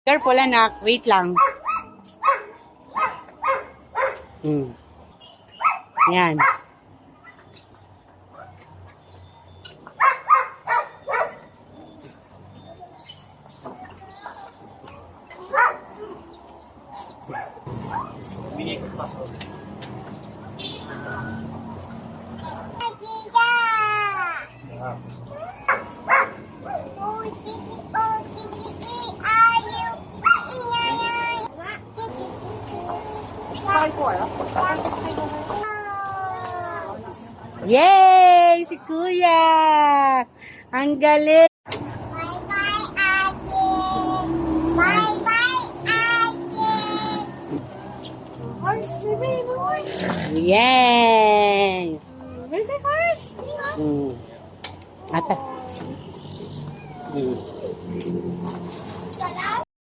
Careful, anak. Wait lang. Yan. Yay! Si Kuya! Ang galing! Bye-bye, Ate! Bye-bye, Ate! Horse, baby, the horse! Yay! Baby, horse! Ata.